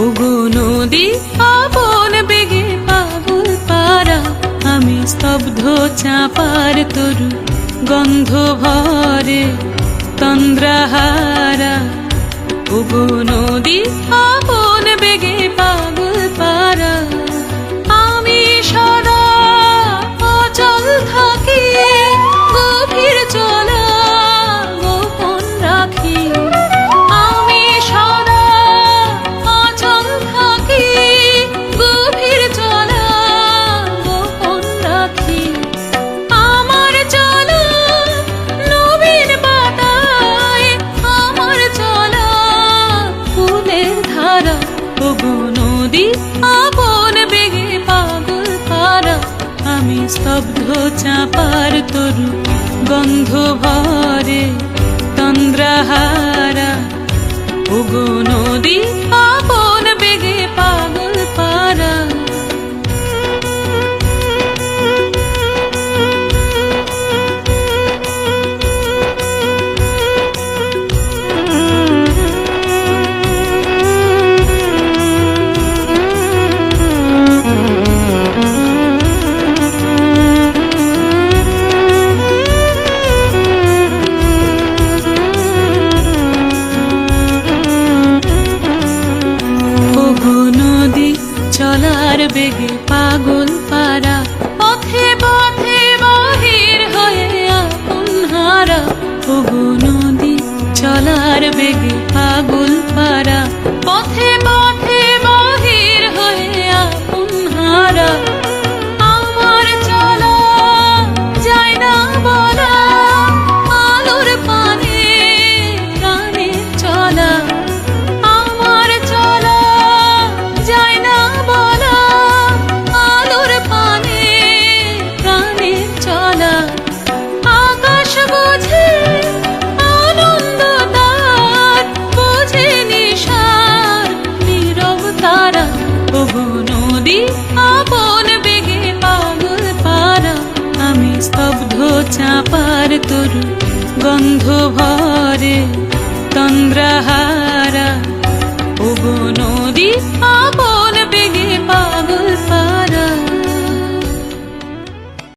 ওগো নদী আপন বেগে পাগল পারা, আমি স্তব্ধ চাপার তরু গন্ধ ভরে তন্দ্রাহারা। ওগো নদী আপন বেগে পাগল পারা, আমি সদা অচল থাকি, গভীর চলা গোপন রাখি। আমি সদা অচল থাকি, গভীর চলা গোপন রাখি। আমার চলা নবীন বাতায়, আমার চলা ফুলের ধারা। ওগো নদী আপন বেগে পাগল পারা, আমি স্তব্ধ চাপার তরু গন্ধ ভরে তন্দ্রাহারা। ওগো নদী আপন বেগে পাগল পারা। চলার বেগে পাগল পারা, পথে পথে বাহির হয়ে আপন হারা। ওগো নদী চলার বেগে পাগল পারা, পথে পথে বাহির হয়ে আপন হারা। আমার চলা যায় না বলা, আলোর পানে প্রাণের চলা। আমার চলা যায় না বলা, আলোর পানে প্রাণের চলা। আকাশ বোঝে আনন্দ তার, বোঝে নিশার নীরব তারা। ওগো নদী আপন বেগে পাগল পারা, আমি স্তব্ধ চাপার তরু গন্ধ ভরে তন্দ্রাহারা।